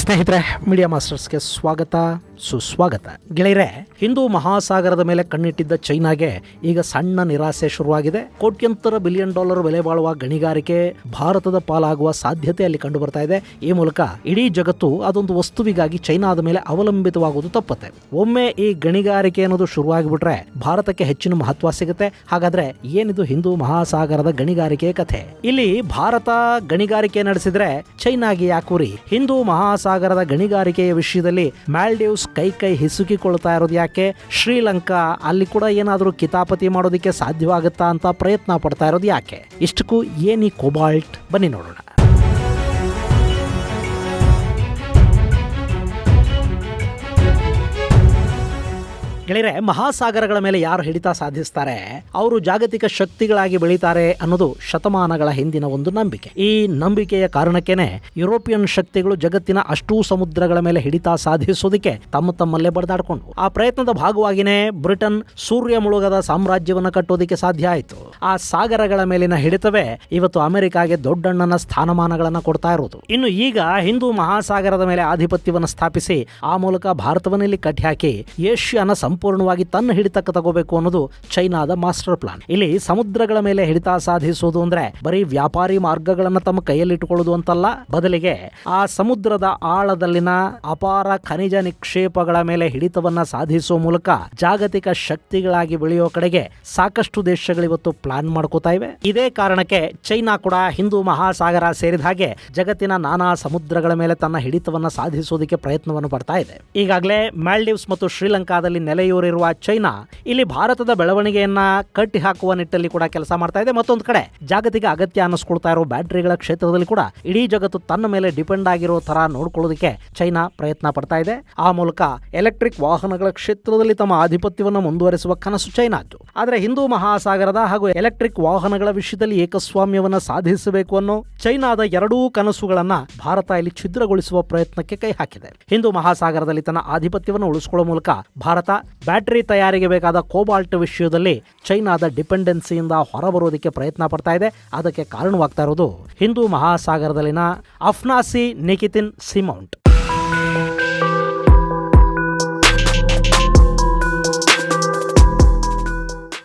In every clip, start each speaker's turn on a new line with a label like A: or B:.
A: ಸ್ನೇಹಿತರೆ, ಮೀಡಿಯಾ ಮಾಸ್ಟರ್ಸ್ಗೆ ಸ್ವಾಗತ ಸುಸ್ವಾಗತ. ಗೆಳೆಯರೆ, ಹಿಂದೂ ಮಹಾಸಾಗರದ ಮೇಲೆ ಕಣ್ಣಿಟ್ಟಿದ್ದ ಚೈನಾಗೆ ಈಗ ಸಣ್ಣ ನಿರಾಸೆ ಶುರುವಾಗಿದೆ. ಕೋಟ್ಯಂತರ $1 ಬಿಲಿಯನ್ ಬೆಲೆ ಬಾಳುವ ಗಣಿಗಾರಿಕೆ ಭಾರತದ ಪಾಲಾಗುವ ಸಾಧ್ಯತೆ ಅಲ್ಲಿ ಕಂಡು ಬರ್ತಾ ಇದೆ. ಈ ಮೂಲಕ ಇಡೀ ಜಗತ್ತು ಅದೊಂದು ವಸ್ತುವಿಗಾಗಿ ಚೈನಾದ ಮೇಲೆ ಅವಲಂಬಿತವಾಗುವುದು ತಪ್ಪತ್ತೆ. ಒಮ್ಮೆ ಈ ಗಣಿಗಾರಿಕೆ ಅನ್ನೋದು ಶುರುವಾಗಿಬಿಟ್ರೆ ಭಾರತಕ್ಕೆ ಹೆಚ್ಚಿನ ಮಹತ್ವ ಸಿಗುತ್ತೆ. ಹಾಗಾದ್ರೆ ಏನಿದು ಹಿಂದೂ ಮಹಾಸಾಗರದ ಗಣಿಗಾರಿಕೆ ಕಥೆ? ಇಲ್ಲಿ ಭಾರತ ಗಣಿಗಾರಿಕೆ ನಡೆಸಿದ್ರೆ ಚೈನಾಗೆ ಯಾಕೂರಿ? ಹಿಂದೂ ಮಹಾಸಾಗರದ ಗಣಿಗಾರಿಕೆಯ ವಿಷಯದಲ್ಲಿ ಮಾಲ್ಡೀವ್ಸ್ ಕೈ ಹಿಸುಕಿಕೊಳ್ತಾ ಇರೋದು ಯಾಕೆ? ಶ್ರೀಲಂಕಾ ಅಲ್ಲಿ ಕೂಡ ಏನಾದರೂ ಕಿತಾಪತಿ ಮಾಡೋದಕ್ಕೆ ಸಾಧ್ಯವಾಗುತ್ತಾ ಅಂತ ಪ್ರಯತ್ನ ಪಡ್ತಾ ಇರೋದು ಯಾಕೆ? ಇಷ್ಟಕ್ಕೂ ಏನಿ ಕೋಬಾಲ್ಟ್? ಬನ್ನಿ ನೋಡೋಣ. ಗೆಳೆಯರೆ, ಮಹಾಸಾಗರಗಳ ಮೇಲೆ ಯಾರು ಹಿಡಿತ ಸಾಧಿಸ್ತಾರೆ ಅವರು ಜಾಗತಿಕ ಶಕ್ತಿಗಳಾಗಿ ಬೆಳೀತಾರೆ ಅನ್ನೋದು ಶತಮಾನಗಳ ಹಿಂದಿನ ಒಂದು ನಂಬಿಕೆ. ಈ ನಂಬಿಕೆಯ ಕಾರಣಕ್ಕೇನೆ ಯುರೋಪಿಯನ್ ಶಕ್ತಿಗಳು ಜಗತ್ತಿನ ಅಷ್ಟೂ ಸಮುದ್ರಗಳ ಮೇಲೆ ಹಿಡಿತ ಸಾಧಿಸೋದಕ್ಕೆ ತಮ್ಮಲ್ಲೇ ಬಡದಾಡ್ಕೊಂಡು ಆ ಪ್ರಯತ್ನದ ಭಾಗವಾಗಿನೇ ಬ್ರಿಟನ್ ಸೂರ್ಯ ಮುಳುಗದ ಸಾಮ್ರಾಜ್ಯವನ್ನು ಕಟ್ಟೋದಕ್ಕೆ ಸಾಧ್ಯ ಆಯಿತು. ಆ ಸಾಗರಗಳ ಮೇಲಿನ ಹಿಡಿತವೇ ಇವತ್ತು ಅಮೆರಿಕಾಗೆ ದೊಡ್ಡಣ್ಣನ ಸ್ಥಾನಮಾನಗಳನ್ನು ಕೊಡ್ತಾ ಇರೋದು. ಇನ್ನು ಈಗ ಹಿಂದೂ ಮಹಾಸಾಗರದ ಮೇಲೆ ಆಧಿಪತ್ಯವನ್ನು ಸ್ಥಾಪಿಸಿ ಆ ಮೂಲಕ ಭಾರತವನ್ನು ಇಲ್ಲಿ ಕಟ್ಟಿ ಹಾಕಿ ಏಷ್ಯಾನ ಸಂಪೂರ್ಣವಾಗಿ ತನ್ನ ಹಿಡಿತಕ್ಕೆ ತಗೋಬೇಕು ಅನ್ನೋದು ಚೈನಾದ ಮಾಸ್ಟರ್ ಪ್ಲಾನ್. ಇಲ್ಲಿ ಸಮುದ್ರಗಳ ಮೇಲೆ ಹಿಡಿತ ಸಾಧಿಸುವುದು ಅಂದ್ರೆ ಬರೀ ವ್ಯಾಪಾರಿ ಮಾರ್ಗಗಳನ್ನು ತಮ್ಮ ಕೈಯಲ್ಲಿಟ್ಟುಕೊಳ್ಳುವುದು ಅಂತಲ್ಲ, ಬದಲಿಗೆ ಆ ಸಮುದ್ರದ ಆಳದಲ್ಲಿನ ಅಪಾರ ಖನಿಜ ನಿಕ್ಷೇಪಗಳ ಮೇಲೆ ಹಿಡಿತವನ್ನ ಸಾಧಿಸುವ ಮೂಲಕ ಜಾಗತಿಕ ಶಕ್ತಿಗಳಾಗಿ ಬೆಳೆಯುವ ಕಡೆಗೆ ಸಾಕಷ್ಟು ದೇಶಗಳು ಇವತ್ತು ಪ್ಲಾನ್ ಮಾಡ್ಕೋತಾ ಇವೆ. ಇದೇ ಕಾರಣಕ್ಕೆ ಚೈನಾ ಕೂಡ ಹಿಂದೂ ಮಹಾಸಾಗರ ಸೇರಿದ ಹಾಗೆ ಜಗತ್ತಿನ ನಾನಾ ಸಮುದ್ರಗಳ ಮೇಲೆ ತನ್ನ ಹಿಡಿತವನ್ನ ಸಾಧಿಸುವುದಕ್ಕೆ ಪ್ರಯತ್ನವನ್ನು ಪಡ್ತಾ ಇದೆ. ಈಗಾಗಲೇ ಮಾಲ್ಡೀವ್ಸ್ ಮತ್ತು ಶ್ರೀಲಂಕಾದಲ್ಲಿ ನೆಲೆಯೂರಿರುವ ಚೈನಾ ಇಲ್ಲಿ ಭಾರತದ ಬೆಳವಣಿಗೆಯನ್ನ ಕಟ್ಟಿ ಹಾಕುವ ನಿಟ್ಟಲ್ಲಿ ಕೂಡ ಕೆಲಸ ಮಾಡ್ತಾ ಇದೆ. ಮತ್ತೊಂದು ಕಡೆ ಜಾಗತಿಕ ಅಗತ್ಯ ಅನ್ನಿಸ್ಕೊಳ್ತಾ ಇರೋ ಬ್ಯಾಟರಿಗಳ ಕ್ಷೇತ್ರದಲ್ಲಿ ಕೂಡ ಇಡೀ ಜಗತ್ತು ತನ್ನ ಮೇಲೆ ಡಿಪೆಂಡ್ ಆಗಿರೋ ತರ ನೋಡ್ಕೊಳ್ಳೋದಕ್ಕೆ ಚೈನಾ ಪ್ರಯತ್ನ ಪಡ್ತಾ ಇದೆ. ಆ ಮೂಲಕ ಎಲೆಕ್ಟ್ರಿಕ್ ವಾಹನಗಳ ಕ್ಷೇತ್ರದಲ್ಲಿ ತಮ್ಮ ಆಧಿಪತ್ಯವನ್ನು ಮುಂದುವರಿಸುವ ಕನಸು ಚೈನಾದ್ದು. ಆದರೆ ಹಿಂದೂ ಮಹಾಸಾಗರದ ಹಾಗೂ ಎಲೆಕ್ಟ್ರಿಕ್ ವಾಹನಗಳ ವಿಷಯದಲ್ಲಿ ಏಕಸ್ವಾಮ್ಯವನ್ನು ಸಾಧಿಸಬೇಕು ಅನ್ನೋ ಚೈನಾದ ಎರಡೂ ಕನಸುಗಳನ್ನ ಭಾರತ ಇಲ್ಲಿ ಛಿದ್ರಗೊಳಿಸುವ ಪ್ರಯತ್ನಕ್ಕೆ ಕೈ ಹಾಕಿದೆ. ಹಿಂದೂ ಮಹಾಸಾಗರದಲ್ಲಿ ತನ್ನ ಆಧಿಪತ್ಯವನ್ನು ಉಳಿಸಿಕೊಳ್ಳುವ ಮೂಲಕ ಭಾರತ ಬ್ಯಾಟರಿ ತಯಾರಿಗೆ ಬೇಕಾದ ಕೋಬಾಲ್ಟ್ ವಿಷಯದಲ್ಲಿ ಚೈನಾದ ಡಿಪೆಂಡೆನ್ಸಿಯಿಂದ ಹೊರಬರೋದಕ್ಕೆ ಪ್ರಯತ್ನ ಪಡ್ತಾ ಇದೆ. ಅದಕ್ಕೆ ಕಾರಣವಾಗ್ತಾ ಇರೋದು ಹಿಂದೂ ಮಹಾಸಾಗರದಲ್ಲಿನ ಅಫ್ನಾಸಿ ನಿಕಿತಿನ್ ಸೀಮೌಂಟ್.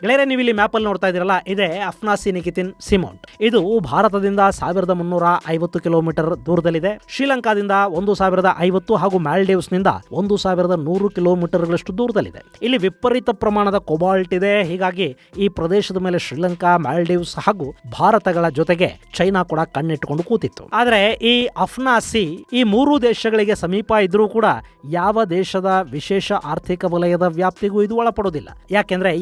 A: ಗೆಳೆಯರೆ, ನೀವು ಇಲ್ಲಿ ಮ್ಯಾಪಲ್ಲಿ ನೋಡ್ತಾ ಇದ್ದೀರಲ್ಲ, ಇದೇ ಅಫ್ನಾಸಿ ನಿಕಿತಿನ್ ಸೀಮೌಂಟ್. ಇದು ಭಾರತದಿಂದ 1350 ಕಿಲೋಮೀಟರ್ ದೂರದಲ್ಲಿದೆ. ಶ್ರೀಲಂಕಾದಿಂದ 1050 ಹಾಗೂ ಮಾಲ್ಡೀವ್ಸ್ನಿಂದ 1100 ಕಿಲೋಮೀಟರ್ಗಳಷ್ಟು ದೂರದಲ್ಲಿದೆ. ಇಲ್ಲಿ ವಿಪರೀತ ಪ್ರಮಾಣದ ಕೋಬಾಲ್ಟ್ ಇದೆ. ಹೀಗಾಗಿ ಈ ಪ್ರದೇಶದ ಮೇಲೆ ಶ್ರೀಲಂಕಾ, ಮಾಲ್ಡೀವ್ಸ್ ಹಾಗೂ ಭಾರತಗಳ ಜೊತೆಗೆ ಚೈನಾ ಕೂಡ ಕಣ್ಣಿಟ್ಟುಕೊಂಡು ಕೂತಿತ್ತು. ಆದರೆ ಈ ಅಫ್ನಾಸಿ ಈ ಮೂರು ದೇಶಗಳಿಗೆ ಸಮೀಪ ಇದ್ರೂ ಕೂಡ ಯಾವ ದೇಶದ ವಿಶೇಷ ಆರ್ಥಿಕ ವಲಯದ ವ್ಯಾಪ್ತಿಗೂ ಇದು ಒಳಪಡೋದಿಲ್ಲ. ಯಾಕೆಂದ್ರೆ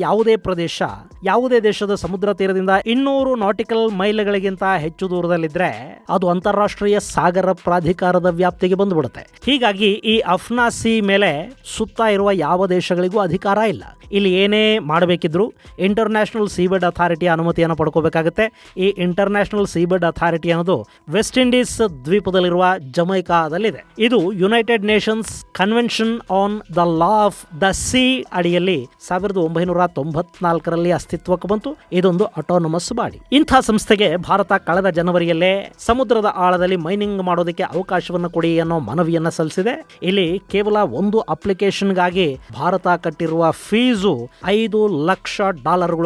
A: ಯಾವುದೇ ದೇಶದ ಸಮುದ್ರ ತೀರದಿಂದ 200 ನಾಟಿಕಲ್ ಮೈಲ್ಗಳಿಗಿಂತ ಹೆಚ್ಚು ದೂರದಲ್ಲಿದ್ರೆ ಅದು ಅಂತಾರಾಷ್ಟ್ರೀಯ ಸಾಗರ ಪ್ರಾಧಿಕಾರದ ವ್ಯಾಪ್ತಿಗೆ ಬಂದ್ಬಿಡುತ್ತೆ. ಹೀಗಾಗಿ ಈ ಅಫ್ನಾಸಿ ಮೇಲೆ ಸುತ್ತ ಇರುವ ಯಾವ ದೇಶಗಳಿಗೂ ಅಧಿಕಾರ ಇಲ್ಲ. ಇಲ್ಲಿ ಏನೇ ಮಾಡಬೇಕಿದ್ರು ಇಂಟರ್ನ್ಯಾಷನಲ್ ಸೀಬೆಡ್ ಅಥಾರಿಟಿಯ ಅನುಮತಿಯನ್ನು ಪಡ್ಕೋಬೇಕಾಗುತ್ತೆ. ಈ ಇಂಟರ್ನ್ಯಾಷನಲ್ ಸೀಬೆಡ್ ಅಥಾರಿಟಿ ಅನ್ನೋದು ವೆಸ್ಟ್ ಇಂಡೀಸ್ ದ್ವೀಪದಲ್ಲಿರುವ ಜಮೈಕಾದಲ್ಲಿದೆ. ಇದು United Nations convention on the law of the sea ಅಡಿಯಲ್ಲಿ 1994ರಲ್ಲಿ ಅಸ್ತಿತ್ವಕ್ಕೆ ಬಂತು. ಇದೊಂದು ಆಟೋನಮಸ್ ಬಾಡಿ. ಇಂಥ ಸಂಸ್ಥೆಗೆ ಭಾರತ ಕಳೆದ ಜನವರಿಯಲ್ಲೇ ಸಮುದ್ರದ ಆಳದಲ್ಲಿ ಮೈನಿಂಗ್ ಮಾಡೋದಕ್ಕೆ ಅವಕಾಶವನ್ನು ಕೊಡಿ ಅನ್ನೋ ಮನವಿಯನ್ನ ಸಲ್ಲಿಸಿದೆ. ಇಲ್ಲಿ ಕೇವಲ ಒಂದು ಅಪ್ಲಿಕೇಶನ್ಗಾಗಿ ಭಾರತ ಕಟ್ಟಿರುವ ಫೀಸು $5 ಲಕ್ಷ,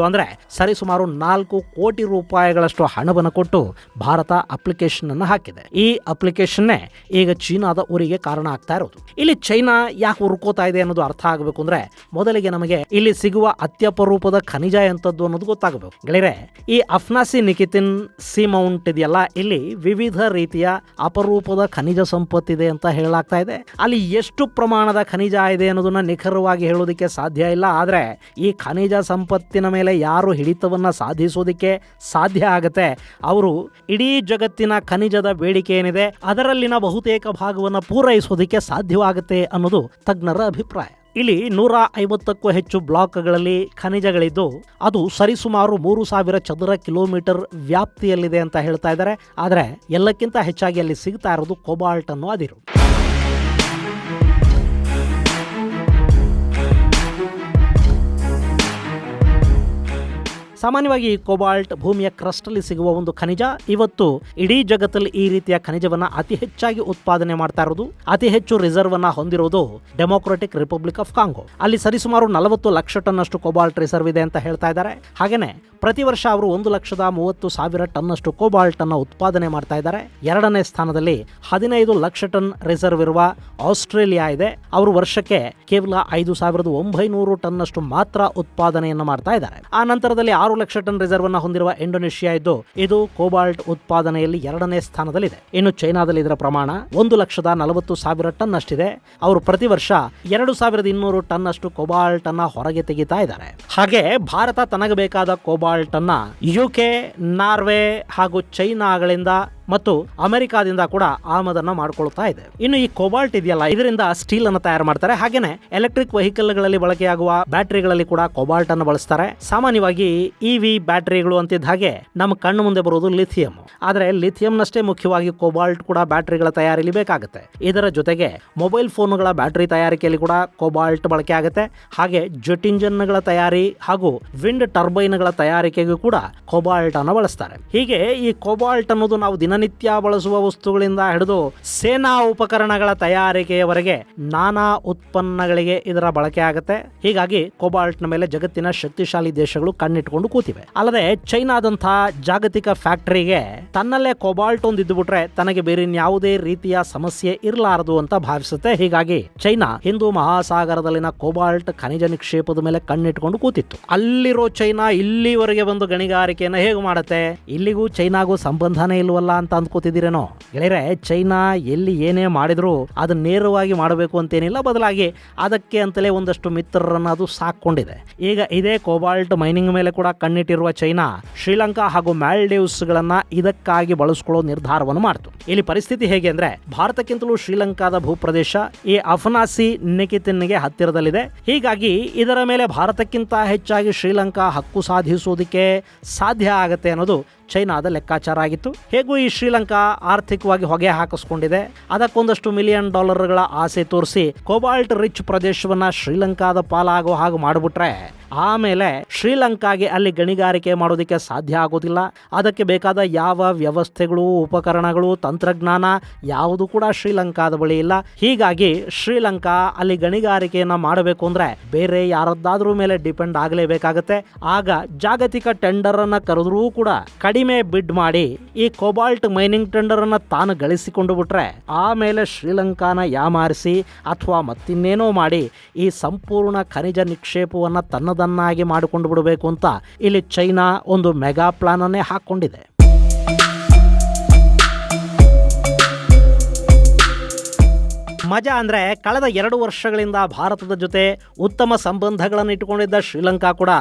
A: ಅಂದ್ರೆ ಸರಿಸುಮಾರು 4 ಕೋಟಿ ರೂಪಾಯಿಗಳಷ್ಟು ಹಣವನ್ನು ಕೊಟ್ಟು ಭಾರತ ಅಪ್ಲಿಕೇಶನ್ ಅನ್ನು ಹಾಕಿದೆ. ಈ ಅಪ್ಲಿಕೇಶನ್ನೇ ಈಗ ಚೀನಾದ ಊರಿಗೆ ಕಾರಣ ಆಗ್ತಾ ಇರೋದು. ಇಲ್ಲಿ ಚೈನಾ ಯಾಕೆ ಉರ್ಕೋತಾ ಇದೆ ಅನ್ನೋದು ಅರ್ಥ ಆಗಬೇಕು ಅಂದ್ರೆ ಮೊದಲಿಗೆ ನಮಗೆ ಇಲ್ಲಿ ಸಿಗುವ ಅತ್ಯಪರೂಪದ ಖನಿಜ ಎಂತದ್ದು ಅನ್ನೋದು ಗೊತ್ತಾಗಬೇಕು. ಗೆಳೆಯರೆ, ಈ ಅಫ್ನಾಸಿ ನಿಕಿತಿನ್ ಸೀಮೌಂಟ್ ಇದೆಯಲ್ಲ, ಇಲ್ಲಿ ವಿವಿಧ ರೀತಿಯ ಅಪರೂಪದ ಖನಿಜ ಸಂಪತ್ತಿದೆ ಅಂತ ಹೇಳಲಾಗ್ತಾ ಇದೆ. ಅಲ್ಲಿ ಎಷ್ಟು ಪ್ರಮಾಣದ ಖನಿಜ ಇದೆ ಅನ್ನೋದನ್ನ ನಿಖರವಾಗಿ ಹೇಳೋದಕ್ಕೆ ಸಾಧ್ಯ ಇಲ್ಲ. ಆದ್ರೆ ಈ ಖನಿಜ ಸಂಪತ್ತಿನ ಮೇಲೆ ಯಾರು ಹಿಡಿತವನ್ನ ಸಾಧಿಸೋದಕ್ಕೆ ಸಾಧ್ಯ ಆಗತ್ತೆ ಅವರು ಇಡೀ ಜಗತ್ತಿನ ಖನಿಜದ ಬೇಡಿಕೆ ಏನಿದೆ ಅದರಲ್ಲಿನ ಬಹುತೇಕ ಭಾಗವನ್ನು ಪೂರೈಸೋದಕ್ಕೆ ಸಾಧ್ಯವಾಗುತ್ತೆ ಅನ್ನೋದು ತಜ್ಞರ ಅಭಿಪ್ರಾಯ. ಇಲ್ಲಿ 150ಕ್ಕೂ ಹೆಚ್ಚು ಬ್ಲಾಕ್ಗಳಲ್ಲಿ ಖನಿಜಗಳಿದ್ದು ಅದು ಸರಿಸುಮಾರು 3000 ಚದರ ಕಿಲೋಮೀಟರ್ ವ್ಯಾಪ್ತಿಯಲ್ಲಿದೆ ಅಂತ ಹೇಳ್ತಾ ಇದ್ದಾರೆ. ಆದರೆ ಎಲ್ಲಕ್ಕಿಂತ ಹೆಚ್ಚಾಗಿ ಅಲ್ಲಿ ಸಿಗ್ತಾ ಇರೋದು ಕೋಬಾಲ್ಟ್ ಅನ್ನೋ ಅದಿರು. ಸಾಮಾನ್ಯವಾಗಿ ಕೋಬಾಲ್ಟ್ ಭೂಮಿಯ ಕ್ರಸ್ಟ್ ಅಲ್ಲಿ ಸಿಗುವ ಒಂದು ಖನಿಜ. ಇವತ್ತು ಇಡೀ ಜಗತ್ತಲ್ಲಿ ಈ ರೀತಿಯ ಖನಿಜವನ್ನ ಅತಿ ಹೆಚ್ಚಾಗಿ ಉತ್ಪಾದನೆ ಮಾಡ್ತಾ ಇರೋದು, ಅತಿ ಹೆಚ್ಚು ರಿಸರ್ವ್ ಅನ್ನ ಹೊಂದಿರುವುದು ಡೆಮೊಕ್ರೆಟಿಕ್ ರಿಪಬ್ಲಿಕ್ ಆಫ್ ಕಾಂಗೋ. ಅಲ್ಲಿ ಸರಿಸುಮಾರು 40 ಲಕ್ಷ ಟನ್ ಅಷ್ಟು ಕೋಬಾಲ್ಟ್ ರಿಸರ್ವ್ ಇದೆ ಅಂತ ಹೇಳ್ತಾ ಇದ್ದಾರೆ. ಹಾಗೇನೆ ಪ್ರತಿ ವರ್ಷ ಅವರು 1,30,000 ಟನ್ ಅಷ್ಟು ಕೋಬಾಲ್ಟ್ ಅನ್ನ ಉತ್ಪಾದನೆ ಮಾಡ್ತಾ ಇದ್ದಾರೆ. ಎರಡನೇ ಸ್ಥಾನದಲ್ಲಿ 15 ಲಕ್ಷ ಟನ್ ರಿಸರ್ವ್ ಇರುವ ಆಸ್ಟ್ರೇಲಿಯಾ ಇದೆ. ಅವರು ವರ್ಷಕ್ಕೆ ಕೇವಲ 5,900 ಟನ್ ಅಷ್ಟು ಮಾತ್ರ ಉತ್ಪಾದನೆಯನ್ನು ಮಾಡ್ತಾ ಇದ್ದಾರೆ. ಆ ನಂತರದಲ್ಲಿ 6 ಲಕ್ಷ ಟನ್ ರಿಸರ್ವ್ ಅನ್ನು ಹೊಂದಿರುವ ಇಂಡೋನೇಷಿಯಾ ಇದ್ದು, ಇದು ಕೋಬಾಲ್ಟ್ ಉತ್ಪಾದನೆಯಲ್ಲಿ ಎರಡನೇ ಸ್ಥಾನದಲ್ಲಿದೆ. ಇನ್ನು ಚೈನಾದಲ್ಲಿ ಇದರ ಪ್ರಮಾಣ 1,40,000 ಟನ್ ಅಷ್ಟಿದೆ. ಅವರು ಪ್ರತಿ ವರ್ಷ 2,200 ಟನ್ ಅಷ್ಟು ಕೋಬಾಲ್ಟ್ ಅನ್ನ ಹೊರಗೆ ತೆಗಿತಾ ಇದ್ದಾರೆ. ಹಾಗೆ ಭಾರತ ತನಗೆ ಬೇಕಾದ ಕೋಬಾಲ್ಟ್ ಅನ್ನ ಯುಕೆ, ನಾರ್ವೆ ಹಾಗೂ ಚೈನಾಗಳಿಂದ ಮತ್ತು ಅಮೆರಿಕಾದಿಂದ ಕೂಡ ಆಮದನ್ನ ಮಾಡ್ಕೊಳ್ತಾ ಇದೆ. ಇನ್ನು ಈ ಕೋಬಾಲ್ಟ್ ಇದೆಯಲ್ಲ, ಇದರಿಂದ ಸ್ಟೀಲ್ ಅನ್ನು ತಯಾರು ಮಾಡ್ತಾರೆ. ಹಾಗೇನೆ ಎಲೆಕ್ಟ್ರಿಕ್ ವೆಹಿಕಲ್ ಗಳಲ್ಲಿ ಬಳಕೆಯಾಗುವ ಬ್ಯಾಟರಿಗಳಲ್ಲಿ ಕೂಡ ಕೋಬಾಲ್ಟ್ ಅನ್ನು ಬಳಸ್ತಾರೆ. ಸಾಮಾನ್ಯವಾಗಿ ಇವಿ ಬ್ಯಾಟರಿಗಳು ಅಂತಿದ್ದ ಹಾಗೆ ನಮ್ಮ ಕಣ್ಣು ಮುಂದೆ ಬರುವುದು ಲಿಥಿಯಂ. ಆದ್ರೆ ಲಿಥಿಯಂನಷ್ಟೇ ಮುಖ್ಯವಾಗಿ ಕೋಬಾಲ್ಟ್ ಕೂಡ ಬ್ಯಾಟರಿಗಳ ತಯಾರಿಯಲ್ಲಿ ಬೇಕಾಗುತ್ತೆ. ಇದರ ಜೊತೆಗೆ ಮೊಬೈಲ್ ಫೋನ್ಗಳ ಬ್ಯಾಟರಿ ತಯಾರಿಕೆಯಲ್ಲಿ ಕೂಡ ಕೋಬಾಲ್ಟ್ ಬಳಕೆ ಆಗುತ್ತೆ. ಹಾಗೆ ಜೆಟ್ ಇಂಜಿನ್ಗಳ ತಯಾರಿ ಹಾಗೂ ವಿಂಡ್ ಟರ್ಬೈನ್ಗಳ ತಯಾರಿಕೆಗೂ ಕೂಡ ಕೋಬಾಲ್ಟ್ ಅನ್ನು ಬಳಸ್ತಾರೆ. ಹೀಗೆ ಈ ಕೋಬಾಲ್ಟ್ ಅನ್ನೋದು ನಾವು ದಿನನಿತ್ಯ ಬಳಸುವ ವಸ್ತುಗಳಿಂದ ಹಿಡಿದು ಸೇನಾ ಉಪಕರಣಗಳ ತಯಾರಿಕೆಯವರೆಗೆ ನಾನಾ ಉತ್ಪನ್ನಗಳಿಗೆ ಇದರ ಬಳಕೆ ಆಗುತ್ತೆ. ಹೀಗಾಗಿ ಕೋಬಾಲ್ಟ್ ನ ಮೇಲೆ ಜಗತ್ತಿನ ಶಕ್ತಿಶಾಲಿ ದೇಶಗಳು ಕಣ್ಣಿಟ್ಕೊಂಡು ಕೂತಿವೆ. ಅಲ್ಲದೆ ಚೈನಾದಂಥ ಜಾಗತಿಕ ಫ್ಯಾಕ್ಟರಿಗೆ ತನ್ನಲ್ಲೇ ಕೋಬಾಲ್ಟ್ ಒಂದು ಇದ್ದುಬಿಟ್ರೆ ತನಗೆ ಬೇರೆ ಯಾವುದೇ ರೀತಿಯ ಸಮಸ್ಯೆ ಇರಲಾರದು ಅಂತ ಭಾವಿಸುತ್ತೆ. ಹೀಗಾಗಿ ಚೈನಾ ಹಿಂದೂ ಮಹಾಸಾಗರದಲ್ಲಿನ ಕೋಬಾಲ್ಟ್ ಖನಿಜ ನಿಕ್ಷೇಪದ ಮೇಲೆ ಕಣ್ಣಿಟ್ಕೊಂಡು ಕೂತಿತ್ತು. ಅಲ್ಲಿರೋ ಚೈನಾ ಇಲ್ಲಿವರೆಗೆ ಬಂದು ಗಣಿಗಾರಿಕೆಯನ್ನು ಹೇಗೆ ಮಾಡುತ್ತೆ? ಇಲ್ಲಿಗೂ ಚೈನಾಗೂ ಸಂಬಂಧನೇ ಇಲ್ವಲ್ಲ ಅಂತ ಅಂದ್ಕೋತಿದ್ದೀರೇನೋ ಗೆಳೆಯರೆ. ಚೈನಾ ಎಲ್ಲಿ ಏನೇ ಮಾಡಿದ್ರು ಅದು ನೇರವಾಗಿ ಮಾಡಬೇಕು ಅಂತೇನಿಲ್ಲ, ಬದಲಾಗಿ ಅದಕ್ಕೆ ಅಂತಲೇ ಒಂದಷ್ಟು ಮಿತ್ರರನ್ನು ಅದು ಸಾಕೊಂಡಿದೆ. ಈಗ ಇದೇ ಕೋಬಾಲ್ಟ್ ಮೈನಿಂಗ್ ಮೇಲೆ ಕೂಡ ಕಣ್ಣಿಟ್ಟಿರುವ ಚೈನಾ ಶ್ರೀಲಂಕಾ ಹಾಗೂ ಮಾಲ್ಡೀವ್ಸ್ ಗಳನ್ನ ಇದಕ್ಕಾಗಿ ಬಳಸಿಕೊಳ್ಳೋ ನಿರ್ಧಾರವನ್ನು ಮಾಡಿತು. ಇಲ್ಲಿ ಪರಿಸ್ಥಿತಿ ಹೇಗೆ ಅಂದ್ರೆ, ಭಾರತಕ್ಕಿಂತಲೂ ಶ್ರೀಲಂಕಾದ ಭೂಪ್ರದೇಶ ಈ ಅಫನಾಸಿ ನಿಕಿತಿನ್ಗೆ ಹತ್ತಿರದಲ್ಲಿದೆ. ಹೀಗಾಗಿ ಇದರ ಮೇಲೆ ಭಾರತಕ್ಕಿಂತ ಹೆಚ್ಚಾಗಿ ಶ್ರೀಲಂಕಾ ಹಕ್ಕು ಸಾಧಿಸುವುದಕ್ಕೆ ಸಾಧ್ಯ ಆಗತ್ತೆ ಅನ್ನೋದು ಚೈನಾದ ಲೆಕ್ಕಾಚಾರ ಆಗಿತ್ತು. ಹೇಗೂ ಈ ಶ್ರೀಲಂಕಾ ಆರ್ಥಿಕವಾಗಿ ಹೊಗೆ ಹಾಕಿಸ್ಕೊಂಡಿದೆ. ಅದಕ್ಕೊಂದಷ್ಟು $1 ಮಿಲಿಯನ್ ಆಸೆ ತೋರಿಸಿ ಕೋಬಾಲ್ಟ್ ರಿಚ್ ಪ್ರದೇಶವನ್ನ ಶ್ರೀಲಂಕಾದ ಪಾಲಾಗೋ ಹಾಗೆ ಮಾಡಿಬಿಟ್ರೆ ಆಮೇಲೆ ಶ್ರೀಲಂಕಾಗೆ ಅಲ್ಲಿ ಗಣಿಗಾರಿಕೆ ಮಾಡೋದಕ್ಕೆ ಸಾಧ್ಯ ಆಗೋದಿಲ್ಲ. ಅದಕ್ಕೆ ಬೇಕಾದ ಯಾವ ವ್ಯವಸ್ಥೆಗಳು, ಉಪಕರಣಗಳು, ತಂತ್ರಜ್ಞಾನ ಯಾವುದು ಕೂಡ ಶ್ರೀಲಂಕಾದ ಬಳಿ ಇಲ್ಲ. ಹೀಗಾಗಿ ಶ್ರೀಲಂಕಾ ಅಲ್ಲಿ ಗಣಿಗಾರಿಕೆಯನ್ನ ಮಾಡಬೇಕು ಅಂದ್ರೆ ಬೇರೆ ಯಾರದ್ದಾದ್ರೂ ಮೇಲೆ ಡಿಪೆಂಡ್ ಆಗಲೇಬೇಕಾಗತ್ತೆ. ಆಗ ಜಾಗತಿಕ ಟೆಂಡರ್ ಅನ್ನ ಕರೆದ್ರೂ ಕೂಡ ಕಡಿಮೆ ಬಿಡ್ ಮಾಡಿ ಈ ಕೋಬಾಲ್ಟ್ ಮೈನಿಂಗ್ ಟೆಂಡರ್ ಅನ್ನ ತಾನು ಗಳಿಸಿಕೊಂಡು ಬಿಟ್ರೆ ಆಮೇಲೆ ಶ್ರೀಲಂಕಾನ ಯಾಮಾರಿಸಿ ಅಥವಾ ಮತ್ತಿನ್ನೇನೋ ಮಾಡಿ ಈ ಸಂಪೂರ್ಣ ಖನಿಜ ನಿಕ್ಷೇಪವನ್ನ ತನ್ನದನ್ನಾಗಿ ಮಾಡಿಕೊಂಡು ಬಿಡಬೇಕು ಅಂತ ಇಲ್ಲಿ ಚೈನಾ ಒಂದು ಮೆಗಾ ಪ್ಲಾನ್ ಅನ್ನೇ ಹಾಕೊಂಡಿದೆ. ಮಜಾ ಅಂದ್ರೆ ಕಳೆದ 2 ವರ್ಷಗಳಿಂದ ಭಾರತದ ಜೊತೆ ಉತ್ತಮ ಸಂಬಂಧಗಳನ್ನು ಇಟ್ಟುಕೊಂಡಿದ್ದ ಶ್ರೀಲಂಕಾ ಕೂಡ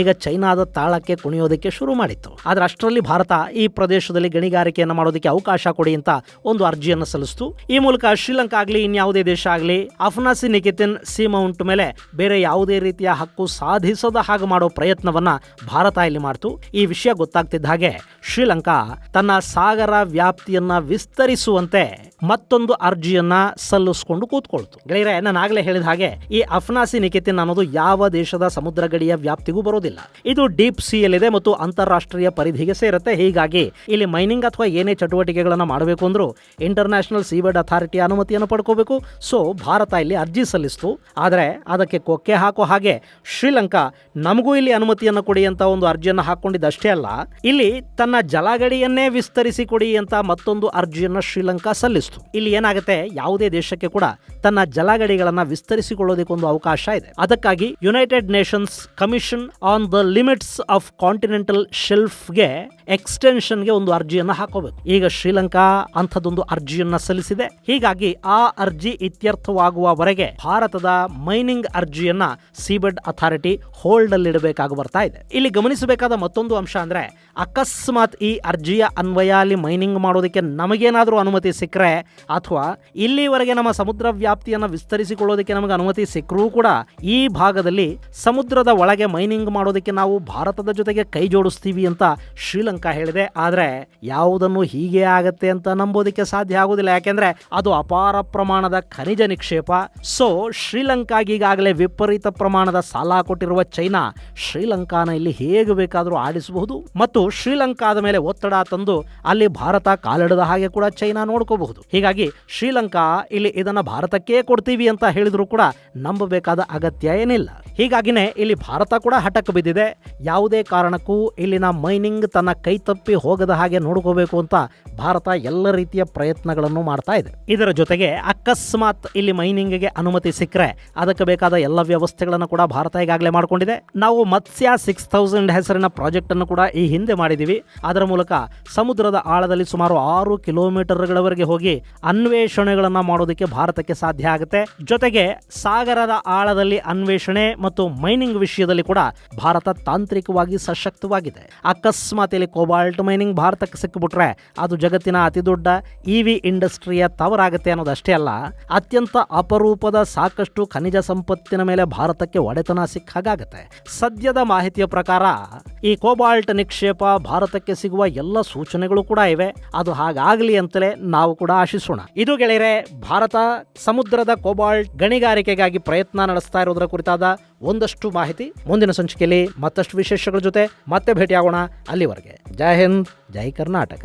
A: ಈಗ ಚೈನಾದ ತಾಳಕ್ಕೆ ಕುಣಿಯೋದಕ್ಕೆ ಶುರು ಮಾಡಿತ್ತು. ಆದ್ರೆ ಅಷ್ಟರಲ್ಲಿ ಭಾರತ ಈ ಪ್ರದೇಶದಲ್ಲಿ ಗಣಿಗಾರಿಕೆಯನ್ನು ಮಾಡೋದಕ್ಕೆ ಅವಕಾಶ ಕೊಡಿ ಅಂತ ಒಂದು ಅರ್ಜಿಯನ್ನು ಸಲ್ಲಿಸಿತು. ಈ ಮೂಲಕ ಶ್ರೀಲಂಕಾ ಆಗಲಿ ಇನ್ಯಾವುದೇ ದೇಶ ಆಗಲಿ ಅಫನಾಸಿ ನಿಕಿತಿನ್ ಸಿ ಮೌಂಟ್ ಮೇಲೆ ಬೇರೆ ಯಾವುದೇ ರೀತಿಯ ಹಕ್ಕು ಸಾಧಿಸದ ಹಾಗೆ ಮಾಡೋ ಪ್ರಯತ್ನವನ್ನ ಭಾರತ ಇಲ್ಲಿ ಮಾಡ್ತು. ಈ ವಿಷಯ ಗೊತ್ತಾಗ್ತಿದ್ದ ಹಾಗೆ ಶ್ರೀಲಂಕಾ ತನ್ನ ಸಾಗರ ವ್ಯಾಪ್ತಿಯನ್ನ ವಿಸ್ತರಿಸುವಂತೆ ಮತ್ತೊಂದು ಅರ್ಜಿಯನ್ನ ಸಲ್ಲಿಸಿಕೊಂಡು ಕೂತ್ಕೊಳ್ತು. ಗೆಳೆಯರೆ, ನಾನು ಆಗಲೇ ಹೇಳಿದ ಹಾಗೆ ಈ ಅಫನಾಸಿ ನಿಕಿತಿನ್ ಅನ್ನೋದು ಯಾವ ದೇಶದ ಸಮುದ್ರ ಗಡಿಯ ವ್ಯಾಪ್ತಿಗೂ ಬರೋದಿಲ್ಲ. ಇದು ಡೀಪ್ ಸಿಯಲ್ಲಿದೆ ಮತ್ತು ಅಂತಾರಾಷ್ಟ್ರೀಯ ಪರಿಧಿಗೆ ಸೇರುತ್ತೆ. ಹೀಗಾಗಿ ಇಲ್ಲಿ ಮೈನಿಂಗ್ ಅಥವಾ ಏನೇ ಚಟುವಟಿಕೆಗಳನ್ನು ಮಾಡಬೇಕು ಅಂದ್ರೂ ಇಂಟರ್ನ್ಯಾಷನಲ್ ಸೀಬೆಡ್ ಅಥಾರಿಟಿ ಅನುಮತಿಯನ್ನು ಪಡ್ಕೋಬೇಕು. ಸೊ ಭಾರತ ಇಲ್ಲಿ ಅರ್ಜಿ ಸಲ್ಲಿಸ್ತು. ಆದರೆ ಅದಕ್ಕೆ ಕೊಕ್ಕೆ ಹಾಕೋ ಹಾಗೆ ಶ್ರೀಲಂಕಾ ನಮಗೂ ಇಲ್ಲಿ ಅನುಮತಿಯನ್ನು ಕೊಡಿ ಅಂತ ಒಂದು ಅರ್ಜಿಯನ್ನು ಹಾಕೊಂಡಿದ್ದಷ್ಟೇ ಅಲ್ಲ, ಇಲ್ಲಿ ತನ್ನ ಜಲಗಡಿಯನ್ನೇ ವಿಸ್ತರಿಸಿ ಕೊಡಿ ಅಂತ ಮತ್ತೊಂದು ಅರ್ಜಿಯನ್ನು ಶ್ರೀಲಂಕಾ ಸಲ್ಲಿಸ್ತು. ಇಲ್ಲಿ ಏನಾಗುತ್ತೆ, ಯಾವುದೇ ದೇಶಕ್ಕೆ ಕೂಡ ತನ್ನ ಜಲಗಡಿಗಳನ್ನು ವಿಸ್ತರಿಸಿಕೊಳ್ಳೋದಕ್ಕೊಂದು ಅವಕಾಶ ಇದೆ. ಅದಕ್ಕಾಗಿ United Nations Commission on the limits of continental ಶೆಲ್ಫ್ಗೆ ಎಕ್ಸ್ಟೆನ್ಷನ್ಗೆ ಒಂದು ಅರ್ಜಿಯನ್ನು ಹಾಕೋಬೇಕು. ಈಗ ಶ್ರೀಲಂಕಾ ಅಂಥದ್ದೊಂದು ಅರ್ಜಿಯನ್ನ ಸಲ್ಲಿಸಿದೆ. ಹೀಗಾಗಿ ಆ ಅರ್ಜಿ ಇತ್ಯರ್ಥವಾಗುವವರೆಗೆ ಭಾರತದ ಮೈನಿಂಗ್ ಅರ್ಜಿಯನ್ನ ಸೀಬೆಡ್ ಅಥಾರಿಟಿ ಹೋಲ್ಡ್ ಅಲ್ಲಿ ಇಡಬೇಕಾಗಿ ಬರ್ತಾ ಇದೆ. ಇಲ್ಲಿ ಗಮನಿಸಬೇಕಾದ ಮತ್ತೊಂದು ಅಂಶ ಅಂದ್ರೆ, ಅಕಸ್ಮಾತ್ ಈ ಅರ್ಜಿಯ ಅನ್ವಯ ಅಲ್ಲಿ ಮೈನಿಂಗ್ ಮಾಡೋದಕ್ಕೆ ನಮಗೇನಾದ್ರೂ ಅನುಮತಿ ಸಿಕ್ಕರೆ ಅಥವಾ ಇಲ್ಲಿವರೆಗೆ ನಮ್ಮ ಸಮುದ್ರ ವ್ಯಾಪ್ತಿಯನ್ನು ವಿಸ್ತರಿಸಿಕೊಳ್ಳೋದಕ್ಕೆ ನಮಗೆ ಅನುಮತಿ ಸಿಕ್ಕರೂ ಕೂಡ ಈ ಭಾಗದಲ್ಲಿ ಸಮುದ್ರದ ಒಳಗೆ ಮೈನಿಂಗ್ ಮಾಡೋದಕ್ಕೆ ನಾವು ಭಾರತದ ಜೊತೆಗೆ ಕೈ ಜೋಡಿಸ್ತೀವಿ ಅಂತ ಶ್ರೀಲಂಕಾ ಹೇಳಿದೆ. ಆದರೆ ಯಾವುದನ್ನು ಹೀಗೆ ಆಗತ್ತೆ ಅಂತ ನಂಬೋದಕ್ಕೆ ಸಾಧ್ಯ ಆಗೋದಿಲ್ಲ, ಯಾಕೆಂದ್ರೆ ಅದು ಅಪಾರ ಪ್ರಮಾಣದ ಖನಿಜ ನಿಕ್ಷೇಪ. ಸೊ ಶ್ರೀಲಂಕಾಗೆ ಈಗಾಗಲೇ ವಿಪರೀತ ಪ್ರಮಾಣದ ಸಾಲ ಕೊಟ್ಟಿರುವ ಚೈನಾ ಶ್ರೀಲಂಕಾನ ಇಲ್ಲಿ ಹೇಗೆ ಬೇಕಾದರೂ ಆಡಿಸಬಹುದು ಮತ್ತು ಶ್ರೀಲಂಕಾದ ಮೇಲೆ ಒತ್ತಡ ತಂದು ಅಲ್ಲಿ ಭಾರತ ಕಾಲಿಡದ ಹಾಗೆ ಕೂಡ ಚೈನಾ ನೋಡ್ಕೋಬಹುದು. ಹೀಗಾಗಿ ಶ್ರೀಲಂಕಾ ಇಲ್ಲಿ ಇದನ್ನ ಭಾರತಕ್ಕೆ ಕೊಡ್ತೀವಿ ಅಂತ ಹೇಳಿದ್ರು ಕೂಡ ನಂಬಬೇಕಾದ ಅಗತ್ಯ ಏನಿಲ್ಲ. ಹೀಗಾಗಿನೇ ಇಲ್ಲಿ ಭಾರತ ಕೂಡ ಹಠಕ್ಕೆ ಬಿದ್ದಿದೆ. ಯಾವುದೇ ಕಾರಣಕ್ಕೂ ಇಲ್ಲಿನ ಮೈನಿಂಗ್ ತನ್ನ ಕೈ ತಪ್ಪಿ ಹೋಗದ ಹಾಗೆ ನೋಡ್ಕೋಬೇಕು ಅಂತ ಭಾರತ ಎಲ್ಲ ರೀತಿಯ ಪ್ರಯತ್ನಗಳನ್ನು ಮಾಡ್ತಾ ಇದೆ. ಇದರ ಜೊತೆಗೆ ಅಕಸ್ಮಾತ್ ಇಲ್ಲಿ ಮೈನಿಂಗ್ಗೆ ಅನುಮತಿ ಸಿಕ್ಕರೆ ಅದಕ್ಕೆ ಬೇಕಾದ ಎಲ್ಲ ವ್ಯವಸ್ಥೆಗಳನ್ನು ಕೂಡ ಭಾರತ ಈಗಾಗಲೇ ಮಾಡಿಕೊಂಡಿದೆ. ನಾವು ಮತ್ಸ್ಯ 6000 ಹೆಸರಿನ ಪ್ರಾಜೆಕ್ಟ್ ಅನ್ನು ಕೂಡ ಈ ಹಿಂದೆ ಮಾಡಿದ್ದೀವಿ. ಅದರ ಮೂಲಕ ಸಮುದ್ರದ ಆಳದಲ್ಲಿ ಸುಮಾರು 6 ಕಿಲೋಮೀಟರ್ಗಳವರೆಗೆ ಹೋಗಿ ಅನ್ವೇಷಣೆಗಳನ್ನು ಮಾಡೋದಕ್ಕೆ ಭಾರತಕ್ಕೆ ಸಾಧ್ಯ ಆಗುತ್ತೆ. ಜೊತೆಗೆ ಸಾಗರದ ಆಳದಲ್ಲಿ ಅನ್ವೇಷಣೆ ಮತ್ತು ಮೈನಿಂಗ್ ವಿಷಯದಲ್ಲಿ ಕೂಡ ಭಾರತ ತಾಂತ್ರಿಕವಾಗಿ ಸಶಕ್ತವಾಗಿದೆ. ಅಕಸ್ಮಾತ್ ಇಲ್ಲಿ ಕೋಬಾಲ್ಟ್ ಮೈನಿಂಗ್ ಭಾರತಕ್ಕೆ ಸಿಕ್ಕಿಬಿಟ್ರೆ ಅದು ಜಗತ್ತಿನ ಅತಿ ದೊಡ್ಡ ಇವಿ ಇಂಡಸ್ಟ್ರಿಯ ತವರಾಗುತ್ತೆ ಅನ್ನೋದಷ್ಟೇ ಅಲ್ಲ, ಅತ್ಯಂತ ಅಪರೂಪದ ಸಾಕಷ್ಟು ಖನಿಜ ಸಂಪತ್ತಿನ ಮೇಲೆ ಭಾರತಕ್ಕೆ ಒಡೆತನ ಸಿಕ್ಕಾಗತ್ತೆ. ಸದ್ಯದ ಮಾಹಿತಿಯ ಪ್ರಕಾರ ಈ ಕೋಬಾಲ್ಟ್ ನಿಕ್ಷೇಪ ಭಾರತಕ್ಕೆ ಸಿಗುವ ಎಲ್ಲ ಸೂಚನೆಗಳು ಕೂಡ ಇವೆ. ಅದು ಹಾಗಾಗಲಿ ಅಂತಲೇ ನಾವು ಕೂಡ ಆಶಿಸೋಣ. ಇದು ಗೆಳೆಯರೆ, ಭಾರತ ಸಮುದ್ರದ ಕೋಬಾಲ್ಟ್ ಗಣಿಗಾರಿಕೆಗಾಗಿ ಪ್ರಯತ್ನ ನಡೆಸ್ತಾ ಇರೋದರ ಕುರಿತಾದ ಒಂದಷ್ಟು ಮಾಹಿತಿ. ಮುಂದಿನ ಸಂಚಿಕೆಯಲ್ಲಿ ಮತ್ತಷ್ಟು ವಿಶೇಷಗಳ ಜೊತೆ ಮತ್ತೆ ಭೇಟಿಯಾಗೋಣ. ಅಲ್ಲಿವರೆಗೆ ಜೈ ಹಿಂದ್, ಜೈ ಕರ್ನಾಟಕ.